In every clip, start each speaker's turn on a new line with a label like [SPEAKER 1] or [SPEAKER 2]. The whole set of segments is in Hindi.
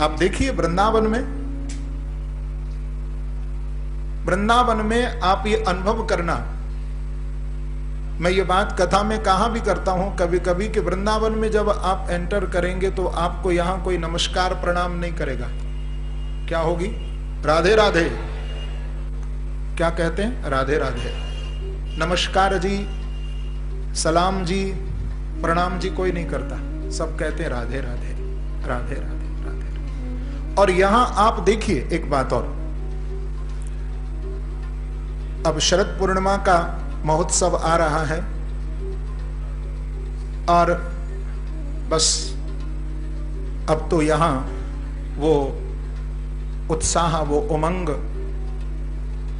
[SPEAKER 1] आप देखिए वृंदावन में आप ये अनुभव करना। मैं ये बात कथा में कहा भी करता हूं कभी कभी कि वृंदावन में जब आप एंटर करेंगे तो आपको यहां कोई नमस्कार प्रणाम नहीं करेगा। क्या होगी? राधे राधे। क्या कहते हैं? राधे राधे। नमस्कार जी, सलाम जी, प्रणाम जी कोई नहीं करता, सब कहते हैं राधे राधे राधे राधे राधे। और यहां आप देखिए एक बात और, अब शरद पूर्णिमा का महोत्सव आ रहा है और बस अब तो यहां वो उत्साह, वो उमंग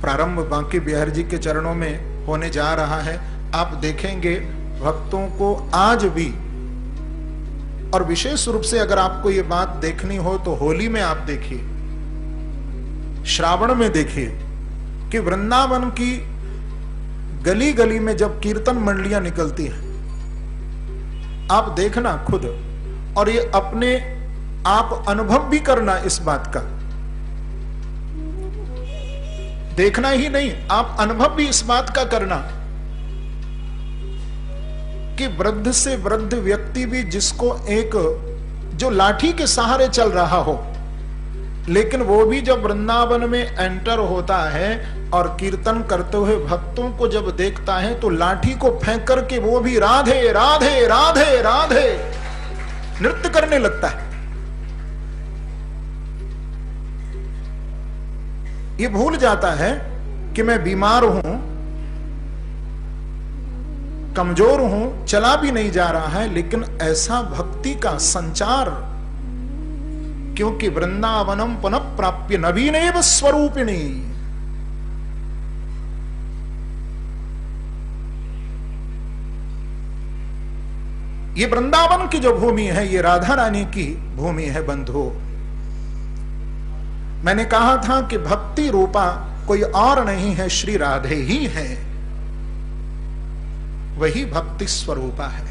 [SPEAKER 1] प्रारंभ बांके बिहारी जी के चरणों में होने जा रहा है। आप देखेंगे भक्तों को आज भी, और विशेष रूप से अगर आपको ये बात देखनी हो तो होली में आप देखिए, श्रावण में देखिए कि वृंदावन की गली गली में जब कीर्तन मंडलियां निकलती हैं, आप देखना खुद, और ये अपने आप अनुभव भी करना इस बात का। देखना ही नहीं, आप अनुभव भी इस बात का करना कि वृद्ध से वृद्ध व्यक्ति भी, जिसको एक जो लाठी के सहारे चल रहा हो, लेकिन वो भी जब वृंदावन में एंटर होता है और कीर्तन करते हुए भक्तों को जब देखता है तो लाठी को फेंक करके वो भी राधे राधे राधे राधे नृत्य करने लगता है। ये भूल जाता है कि मैं बीमार हूं, कमजोर हूं, चला भी नहीं जा रहा है, लेकिन ऐसा भक्ति का संचार, क्योंकि वृंदावनम पुनः प्राप्य नवीनेव स्वरूपिणी। ये वृंदावन की जो भूमि है, ये राधा रानी की भूमि है बंधु। मैंने कहा था कि भक्ति रूपा कोई और नहीं है, श्री राधे ही है। वही भक्ति स्वरूपा है,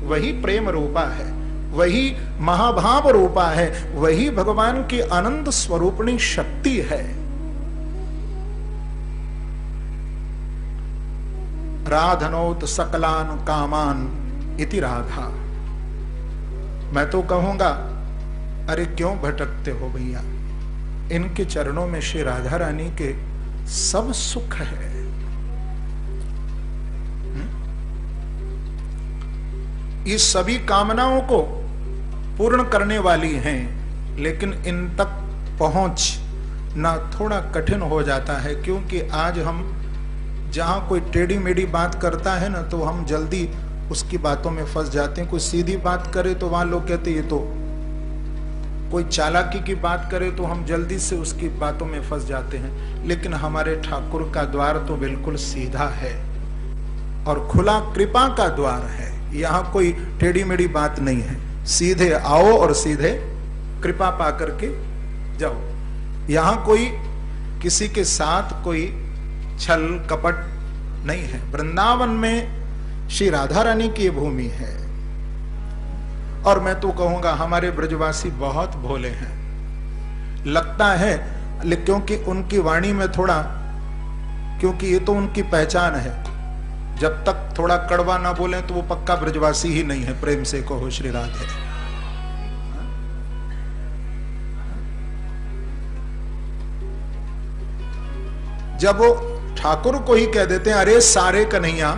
[SPEAKER 1] वही प्रेम रूपा है, वही महाभाव रूपा है, वही भगवान की आनंद स्वरूपणी शक्ति है। राधनोत सकलान कामान इति राधा। मैं तो कहूंगा, अरे क्यों भटकते हो भैया, इनके चरणों में श्री राधा रानी के सब सुख है। ये सभी कामनाओं को पूर्ण करने वाली हैं, लेकिन इन तक पहुंच ना थोड़ा कठिन हो जाता है, क्योंकि आज हम जहां कोई टेढ़ी मेढ़ी बात करता है ना, तो हम जल्दी उसकी बातों में फंस जाते हैं। कोई सीधी बात करे तो वहां लोग कहते ये तो, कोई चालाकी की बात करे तो हम जल्दी से उसकी बातों में फंस जाते हैं। लेकिन हमारे ठाकुर का द्वार तो बिल्कुल सीधा है और खुला कृपा का द्वार है। यहाँ कोई टेढ़ी मेढ़ी बात नहीं है, सीधे आओ और सीधे कृपा पा करके जाओ। यहाँ कोई किसी के साथ कोई छल कपट नहीं है। वृंदावन में श्री राधा रानी की भूमि है, और मैं तो कहूंगा हमारे ब्रजवासी बहुत भोले हैं। लगता है क्योंकि उनकी वाणी में थोड़ा, क्योंकि ये तो उनकी पहचान है, जब तक थोड़ा कड़वा ना बोले तो वो पक्का ब्रजवासी ही नहीं है। प्रेम से कहो श्री राधे। जब वो ठाकुर को ही कह देते हैं अरे सारे कन्हैया,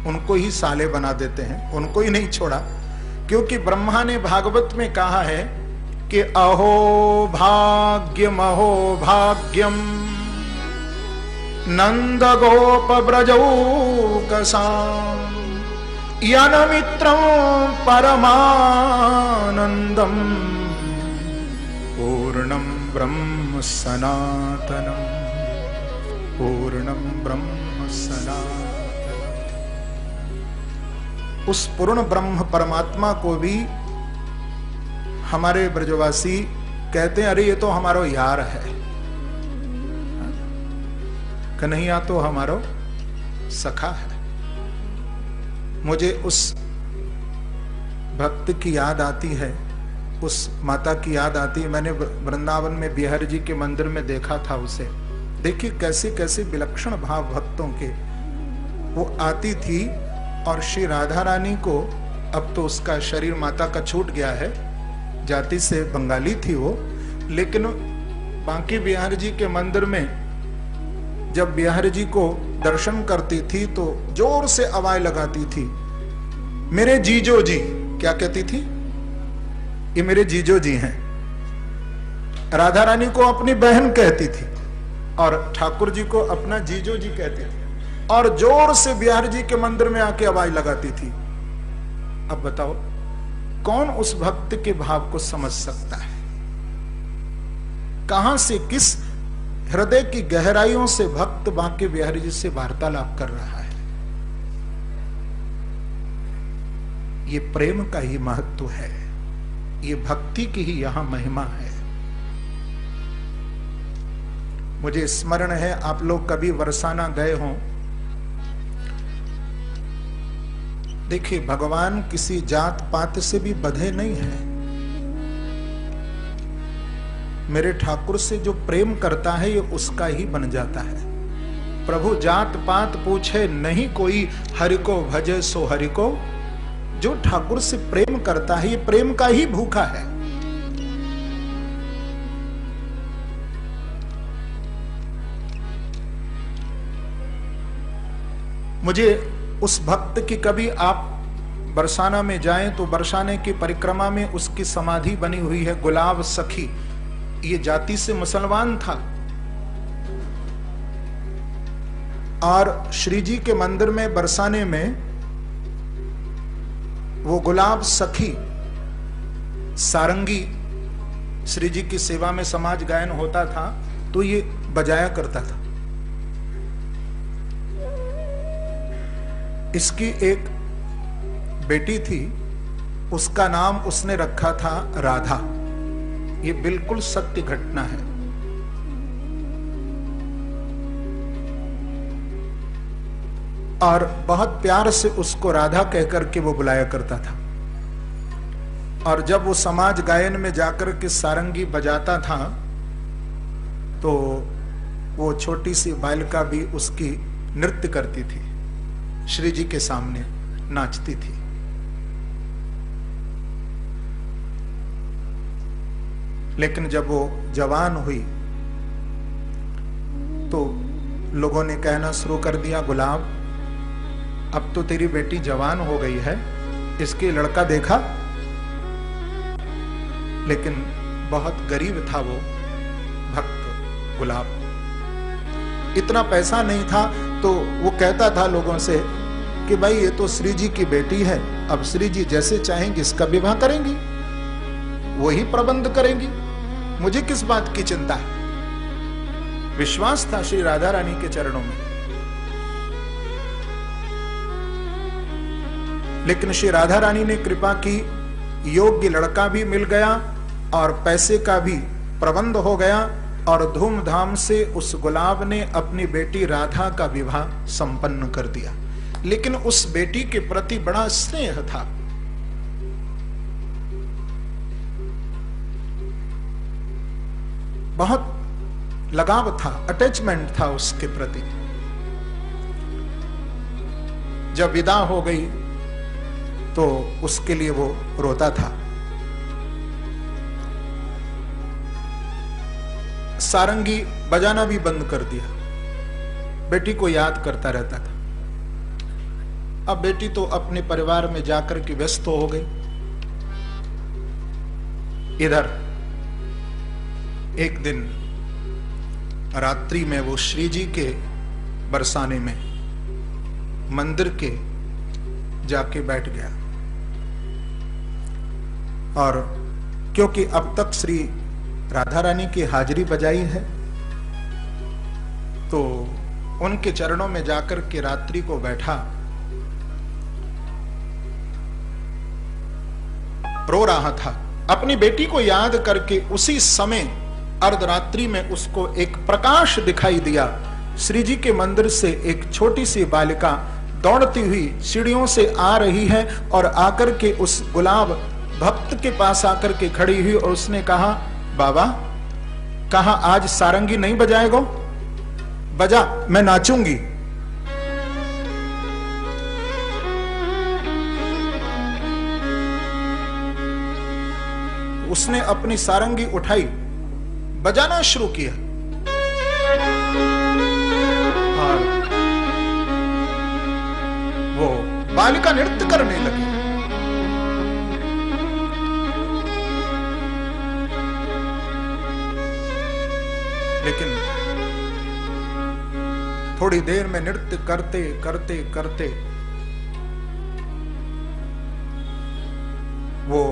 [SPEAKER 1] उनको ही साले बना देते हैं, उनको ही नहीं छोड़ा। क्योंकि ब्रह्मा ने भागवत में कहा है कि अहो भाग्यम नंद गोप ब्रजौकसाम यन मित्रं परमानंदम पूर्णं ब्रह्म सनातनम पूर्णं ब्रह्म सनातनम। उस पूर्ण ब्रह्म परमात्मा को भी हमारे ब्रजवासी कहते हैं अरे ये तो हमारो यार है, कन्हैया तो हमारो सखा है। मुझे उस भक्त की याद आती है उस माता की याद आती है। मैंने वृंदावन में बिहारी जी के मंदिर में देखा था उसे। देखिए कैसे कैसे विलक्षण भाव भक्तों के। वो आती थी और श्री राधा रानी को, अब तो उसका शरीर माता का छूट गया है, जाति से बंगाली थी वो, लेकिन बांके बिहारी जी के मंदिर में जब बिहारी जी को दर्शन करती थी तो जोर से आवाज लगाती थी, मेरे जीजो जी। क्या कहती थी? ये मेरे जीजो जी हैं। राधा रानी को अपनी बहन कहती थी और ठाकुर जी को अपना जीजो जी कहती थी, और जोर से बिहारी जी के मंदिर में आके आवाज लगाती थी। अब बताओ कौन उस भक्त के भाव को समझ सकता है? कहां से, किस हृदय की गहराइयों से भक्त बांके बिहारी जी से वार्तालाप कर रहा है? ये प्रेम का ही महत्व है, ये भक्ति की ही यहां महिमा है। मुझे स्मरण है, आप लोग कभी बरसाना गए हों। देखिए भगवान किसी जात पात से भी बंधे नहीं है। मेरे ठाकुर से जो प्रेम करता है ये उसका ही बन जाता है। प्रभु जात पात पूछे नहीं कोई, हरि को भजे सो हरि को। जो ठाकुर से प्रेम करता है ये प्रेम का ही भूखा है। मुझे उस भक्त की, कभी आप बरसाना में जाएं तो बरसाने की परिक्रमा में उसकी समाधि बनी हुई है, गुलाब सखी। ये जाति से मुसलमान था और श्री जी के मंदिर में बरसाने में वो गुलाब सखी सारंगी, श्री जी की सेवा में समाज गायन होता था तो ये बजाया करता था। इसकी एक बेटी थी, उसका नाम उसने रखा था राधा। ये बिल्कुल सत्य घटना है। और बहुत प्यार से उसको राधा कहकर के वो बुलाया करता था। और जब वो समाज गायन में जाकर के सारंगी बजाता था तो वो छोटी सी बालिका भी उसकी नृत्य करती थी, श्री जी के सामने नाचती थी। लेकिन जब वो जवान हुई तो लोगों ने कहना शुरू कर दिया, गुलाब अब तो तेरी बेटी जवान हो गई है, इसके लड़का देखा। लेकिन बहुत गरीब था वो भक्त गुलाब, इतना पैसा नहीं था। तो वो कहता था लोगों से कि भाई ये तो श्री जी की बेटी है, अब श्री जी जैसे चाहेंगे इसका विवाह करेंगी, वही प्रबंध करेंगी, मुझे किस बात की चिंता है। विश्वास था श्री राधा रानी के चरणों में। लेकिन श्री राधा रानी ने कृपा की, योग्य लड़का भी मिल गया और पैसे का भी प्रबंध हो गया और धूमधाम से उस गुलाब ने अपनी बेटी राधा का विवाह संपन्न कर दिया। लेकिन उस बेटी के प्रति बड़ा स्नेह था। बहुत लगाव था, अटैचमेंट था उसके प्रति। जब विदा हो गई तो उसके लिए वो रोता था। सारंगी बजाना भी बंद कर दिया, बेटी को याद करता रहता था। अब बेटी तो अपने परिवार में जाकर के व्यस्त हो गई। इधर एक दिन रात्रि में वो श्री जी के बरसाने में मंदिर के जाके बैठ गया। और क्योंकि अब तक श्री राधा रानी की हाजिरी बजाई है तो उनके चरणों में जाकर के रात्रि को बैठा, रो रहा था। अपनी बेटी को याद करके उसी समय अर्धरात्रि में उसको एक प्रकाश दिखाई दिया। श्री जी के मंदिर से एक छोटी सी बालिका दौड़ती हुई सीढ़ियों से आ रही है और आकर के उस गुलाब भक्त के पास आकर के खड़ी हुई और उसने कहा, बाबा कहा आज सारंगी नहीं बजाएगो? बजा, मैं नाचूंगी। उसने अपनी सारंगी उठाई, बजाना शुरू किया और वो बालिका नृत्य करने लगी। लेकिन थोड़ी देर में नृत्य करते करते करते वो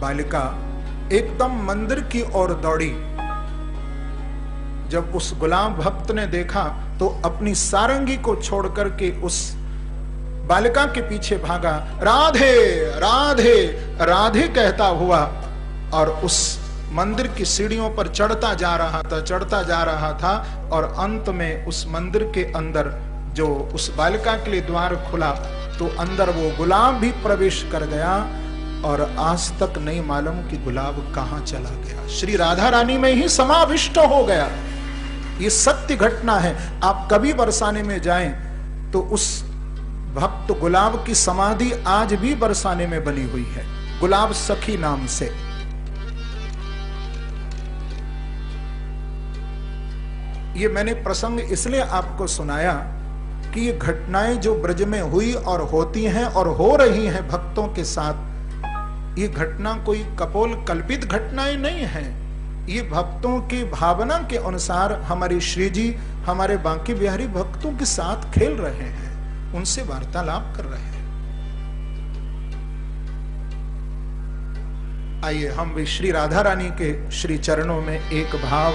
[SPEAKER 1] बालिका एकदम मंदिर की ओर दौड़ी। जब उस गुलाम भक्त ने देखा तो अपनी सारंगी को छोड़कर के उस बालिका के पीछे भागा, राधे राधे राधे कहता हुआ, और उस मंदिर की सीढ़ियों पर चढ़ता जा रहा था और अंत में उस मंदिर के अंदर जो उस बालिका के लिए द्वार खुला तो अंदर वो गुलाब भी प्रवेश कर गया और आज तक नहीं मालूम कि गुलाब कहां चला गया, श्री राधा रानी में ही समाविष्ट हो गया। ये सत्य घटना है। आप कभी बरसाने में जाएं तो उस भक्त गुलाब की समाधि आज भी बरसाने में बनी हुई है, गुलाब सखी नाम से। ये मैंने प्रसंग इसलिए आपको सुनाया कि ये घटनाएं जो ब्रज में हुई और होती हैं और हो रही हैं भक्तों के साथ, ये घटना कोई कपोल कल्पित घटनाएं नहीं है। ये भक्तों की भावना के अनुसार हमारे श्री जी हमारे बांके बिहारी भक्तों के साथ खेल रहे हैं, उनसे वार्तालाप कर रहे हैं। आइए हम भी श्री राधा रानी के श्री चरणों में एक भाव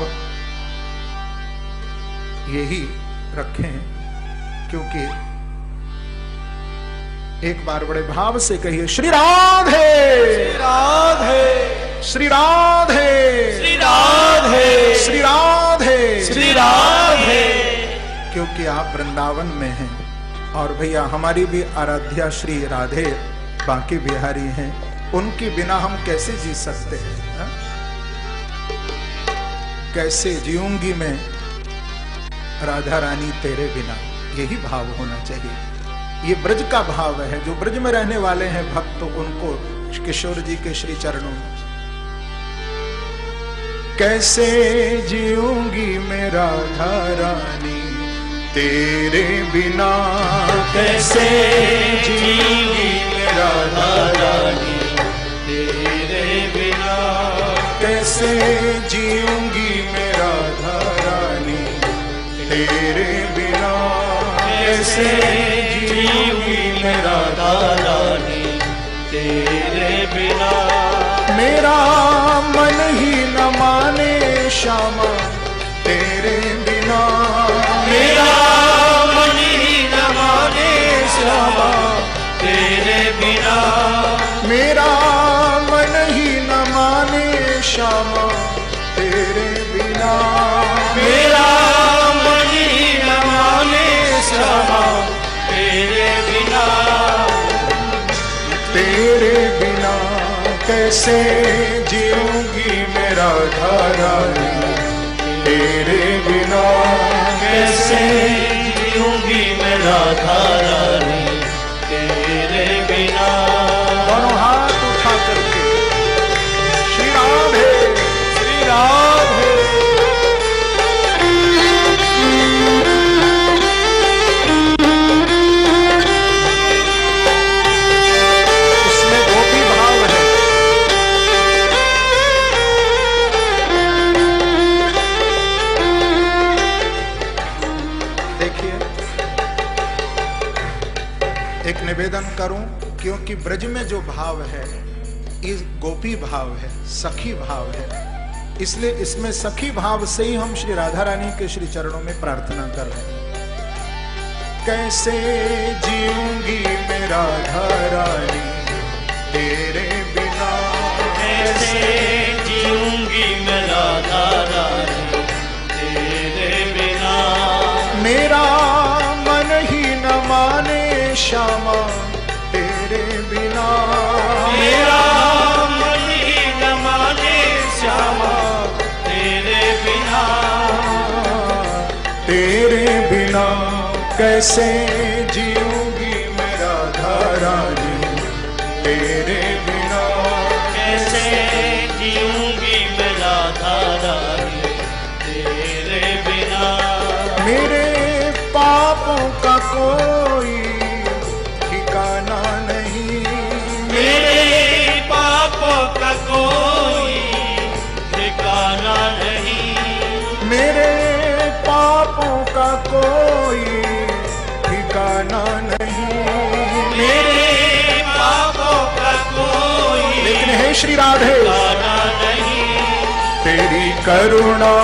[SPEAKER 1] यही रखें, क्योंकि एक बार बड़े भाव से कहिए, श्री राधे
[SPEAKER 2] श्री राधे
[SPEAKER 1] श्री राधे
[SPEAKER 2] श्री राधे
[SPEAKER 1] श्री राधे
[SPEAKER 2] श्री राधे।
[SPEAKER 1] क्योंकि आप वृंदावन में हैं और भैया हमारी भी आराध्या श्री राधे बांके बिहारी हैं, उनके बिना हम कैसे जी सकते हैं? हा? कैसे जीऊंगी मैं राधा रानी तेरे बिना, यही भाव होना चाहिए। ये ब्रज का भाव है, जो ब्रज में रहने वाले हैं भक्त उनको किशोर जी के श्री चरणों में। कैसे जीऊंगी मैं राधा रानी तेरे बिना, कैसे जीऊंगी मैं राधा रानी तेरे बिना, कैसे जीऊंगी मैं राधा रानी तेरे बिना, कैसे जीऊंगी मैं राधा रानी तेरे बिना। मेरा मन ही न माने श्यामा तेरे बिना,
[SPEAKER 2] मेरा मन ही न माने श्यामा तेरे बिना,
[SPEAKER 1] मेरा मन ही न माने श्यामा तेरे बिना,
[SPEAKER 2] मेरा मन ही न माने श्यामा तेरे बिना,
[SPEAKER 1] तेरे बिना कैसे जीऊंगी मैं राधा रानी तेरे बिना,
[SPEAKER 2] कैसे जीऊंगी मैं राधा रानी तेरे बिना।
[SPEAKER 1] दोनों हाथ उठा करके श्री राधे
[SPEAKER 2] श्री राधे
[SPEAKER 1] उसमें गोपी भाव है। देखिए एक निवेदन करूं, क्योंकि ब्रज में जो भाव है ये गोपी भाव है, सखी भाव है, इसलिए इसमें सखी भाव से ही हम श्री राधा रानी के श्री चरणों में प्रार्थना कर रहे हैं। कैसे जीऊंगी मैं राधा रानी तेरे बिना,
[SPEAKER 2] कैसे जीऊंगी मैं राधा रानी तेरे बिना,
[SPEAKER 1] मेरा मन ही न माने श्यामा तेरे बिना,
[SPEAKER 2] मेरा
[SPEAKER 1] कैसे जीऊंगी मैं राधा रानी तेरे बिना,
[SPEAKER 2] कैसे जीऊंगी मैं राधा रानी तेरे बिना।
[SPEAKER 1] मेरे पापों का कोई ठिकाना नहीं,
[SPEAKER 2] मेरे पापों का कोई ठिकाना नहीं,
[SPEAKER 1] मेरे पापों का कोई ठिकाना नहीं,
[SPEAKER 2] मेरे पापों का कोई
[SPEAKER 1] लेकिन हे श्री राधे
[SPEAKER 2] ठिकाना नहीं।
[SPEAKER 1] तेरी करुणा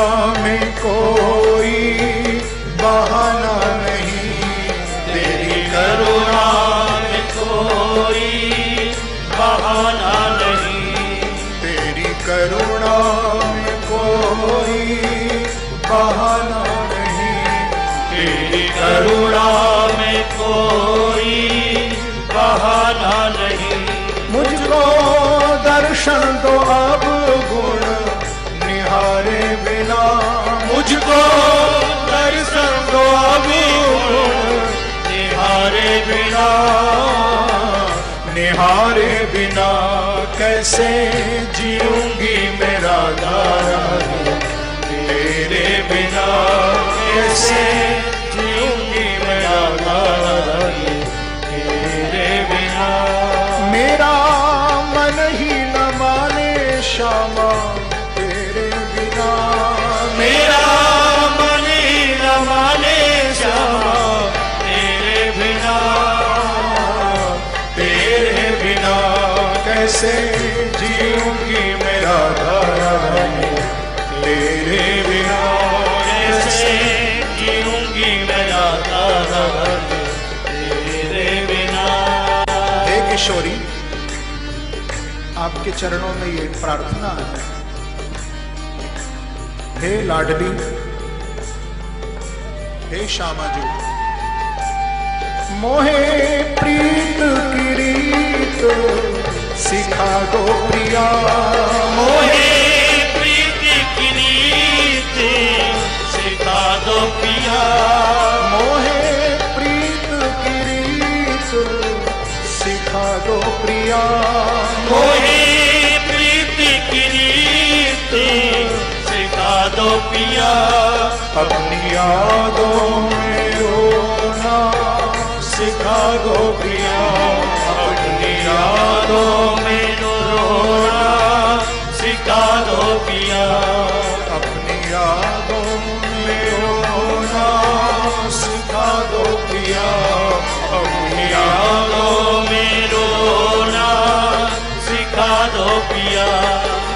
[SPEAKER 1] में कोई बहाना नहीं, तेरी
[SPEAKER 2] करुणा में कोई बहाना नहीं,
[SPEAKER 1] तेरी करुणा में कोई बहाना नहीं,
[SPEAKER 2] तेरी करुणा में कोई बहाना नहीं।
[SPEAKER 1] मुझको दर्शन दो अब गुण निहारे बिना,
[SPEAKER 2] मुझको दर्शन दो अभी निहारे बिना,
[SPEAKER 1] निहारे बिना कैसे जीऊंगी मैं राधा रानी तेरे बिना,
[SPEAKER 2] कैसे जीऊंगी मैं राधा रानी तेरे बिना।
[SPEAKER 1] मेरा मन ही न माने श्यामा तेरे बिना,
[SPEAKER 2] मेरा मन ही न माने श्यामा तेरे बिना,
[SPEAKER 1] तेरे बिना कैसे जीऊंगी मैं राधा रानी तेरे बिना,
[SPEAKER 2] कैसे जीऊंगी मैं राधा रानी तेरे बिना।
[SPEAKER 1] हे किशोरी आपके चरणों में ये प्रार्थना है, हे लाडली हे श्यामा जी, मोहे प्रीत की रीत सिखा दो प्रिया,
[SPEAKER 2] मोहे प्रीति की रीत सिखा दो पिया,
[SPEAKER 1] मोहे प्रीत की रीत सिखा दो प्रिया,
[SPEAKER 2] मोहे प्रीति की रीत सिखा दो पिया।
[SPEAKER 1] अपनी यादों में रोना सिखा दो प्रिया,
[SPEAKER 2] अपनी यादों में रोना सिखा दो पिया,
[SPEAKER 1] अपनी यादों में रोना सिखा दो प्रिया, अपनी
[SPEAKER 2] यादों में रोना सिखा दो पिया।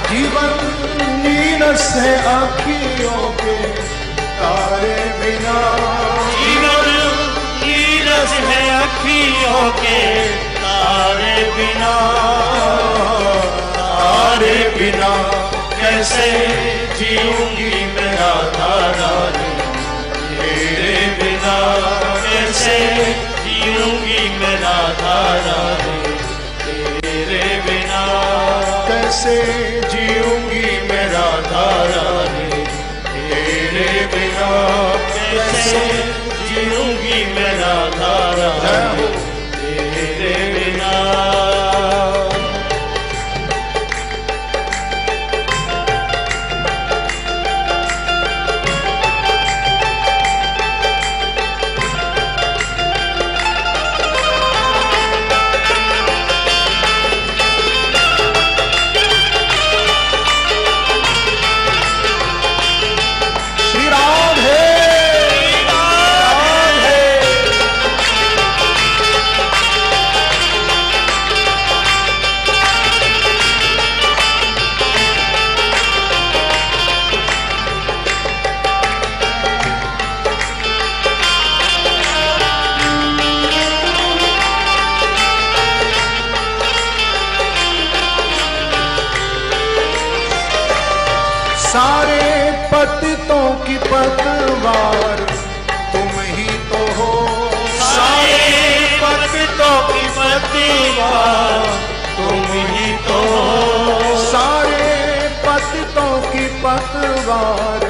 [SPEAKER 1] जीवन नीरस है आँखियों के तारे बिना,
[SPEAKER 2] जीवन नीरस है अखियों के तारे बिना,
[SPEAKER 1] तारे बिना
[SPEAKER 2] कैसे जीऊंगी मैं राधा रानी तेरे बिना, कैसे जीऊंगी मैं राधा रानी तेरे बिना,
[SPEAKER 1] कैसे जीऊंगी मैं राधा रानी
[SPEAKER 2] तेरे बिना, कैसे जीऊंगी मैं राधा रानी तेरे बिना।
[SPEAKER 1] सारे पतितों की पतवार तुम ही तो हो,
[SPEAKER 2] सारे पतितों की पतवार तुम ही तो हो,
[SPEAKER 1] सारे पतितों की पतवार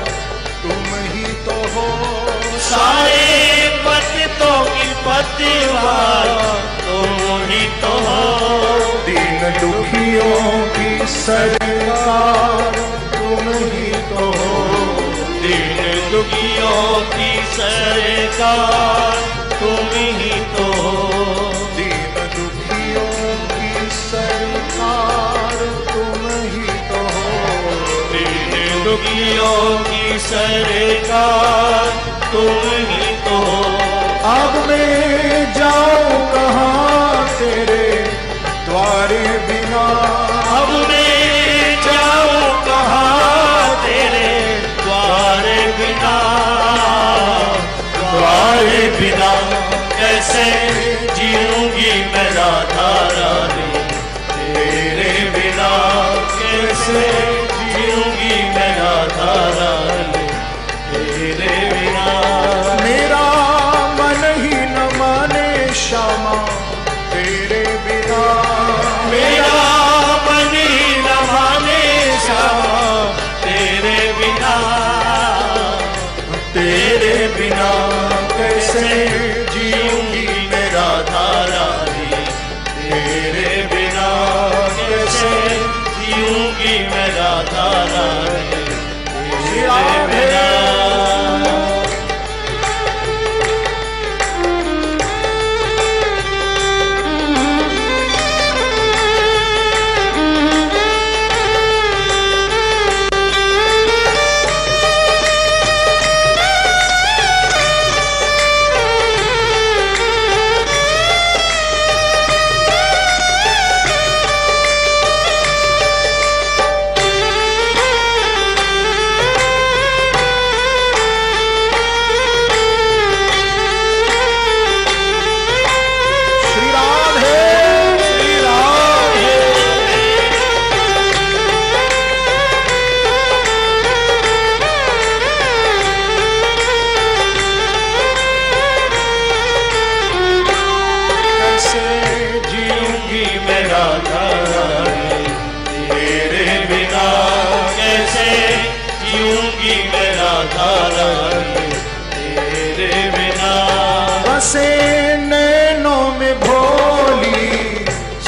[SPEAKER 1] तुम ही तो हो,
[SPEAKER 2] सारे पतितों मतिवा तुम ही तो हो।
[SPEAKER 1] दीन दुखियों की सरकार तुम ही तो हो।
[SPEAKER 2] दीन दुखियों की सरकार तुम ही तो हो।
[SPEAKER 1] दीन दुखियों की सरकार तुम ही तो हो।
[SPEAKER 2] दीन दुखियों की सरकार तुम ही तो हो।
[SPEAKER 1] अब मैं जाऊं कहाँ तेरे द्वारे बिना।
[SPEAKER 2] अब मैं जाऊं कहाँ तेरे द्वारे बिना। द्वारे बिना कैसे जीऊंगी मैं राधा रानी। तेरे बिना कैसे जीऊंगी मैं राधा रानी। तेरे बिना
[SPEAKER 1] मेरा मन ही न माने श्यामा तेरे बिना।
[SPEAKER 2] मेरा मन ही न माने श्यामा तेरे बिना। तेरे बिना कैसे जीऊंगी मैं राधा रानी। तेरे बिना कैसे जीऊंगी मैं राधा रानी। तेरे बिना
[SPEAKER 1] बसे नैनों में भोली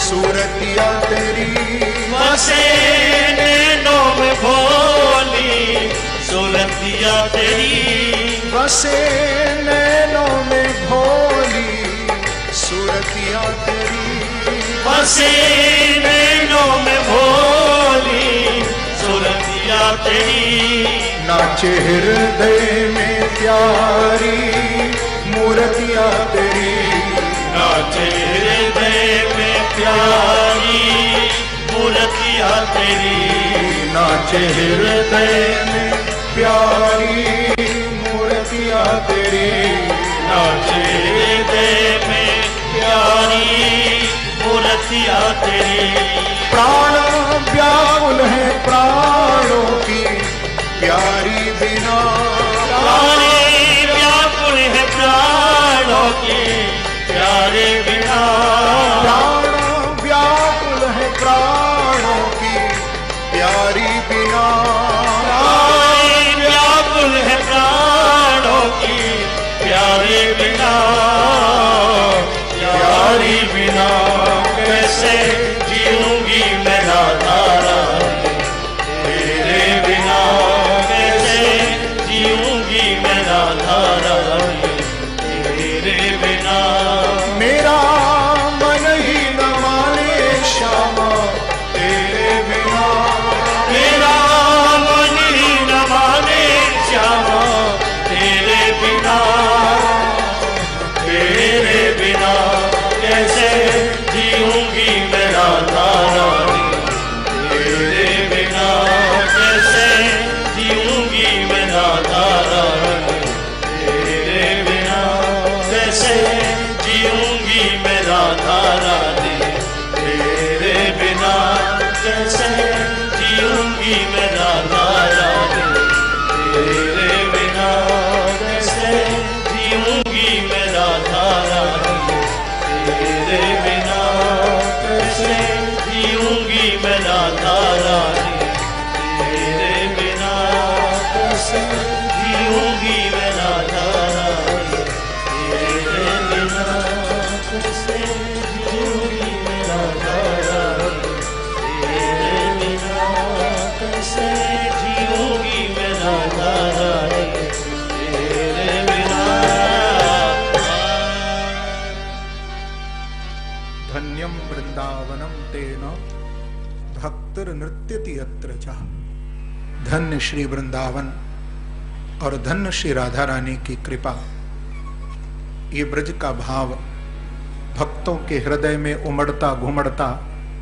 [SPEAKER 1] सूरतिया तेरी।
[SPEAKER 2] बसे नैनों में भोली सूरतिया तेरी।
[SPEAKER 1] बसे नैनों में भोली सूरतिया तेरी।
[SPEAKER 2] बसे नैनों में भोली सूरतिया तेरी।
[SPEAKER 1] नाचे हृदय में प्यारी मूर्तिया तेरी।
[SPEAKER 2] नाचे हृदय में प्यारी मूर्तिया तेरी।
[SPEAKER 1] नाचे हृदय में प्यारी मूर्तिया तेरी।
[SPEAKER 2] नाचे हृदय में प्यारी मूर्तिया तेरी।
[SPEAKER 1] प्राण व्याकुल है प्राणों की प्यारी बिना।
[SPEAKER 2] प्यारे व्याकुल है प्राणों के प्यारे बिना।
[SPEAKER 1] प्राण व्याकुल है प्राणों की प्यारी बिना।
[SPEAKER 2] प्यारे व्याकुल है प्राणों की प्यारे बिना। प्यारी बिना कैसे जीऊंगी मैं राधा रानी। तेरे बिना कैसे जीऊंगी मैं राधा रानी। तेरे बिना
[SPEAKER 1] मेरा मन ही न माने श्यामा तेरे बिना।
[SPEAKER 2] मेरा मन ही न माने श्यामा तेरे बिना। तेरे बिना कैसे जीऊंगी मैं राधा रानी। तेरे बिना कैसे जीऊंगी मैं राधा रानी। तेरे बिना कैसे जीऊंगी मैं राधा रानी। तेरे बिना कैसे जीऊंगी मैं राधा रानी। तेरे बिना कैसे जीऊंगी मैं राधा रानी। तेरे बिना कैसे जीऊंगी मैं राधा रानी। तेरे बिना कैसे जीऊंगी मैं राधा रानी। तेरे बिना
[SPEAKER 1] भक्तिर नृत्यति यत्र च। धन्य श्री वृंदावन और धन्य श्री राधा रानी की कृपा। ये ब्रज का भाव भक्तों के हृदय में उमड़ता घुमड़ता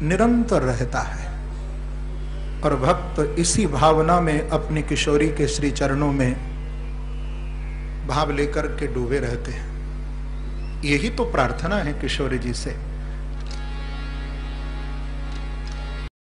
[SPEAKER 1] निरंतर रहता है और भक्त इसी भावना में अपनी किशोरी के श्री चरणों में भाव लेकर के डूबे रहते हैं। यही तो प्रार्थना है किशोरी जी से।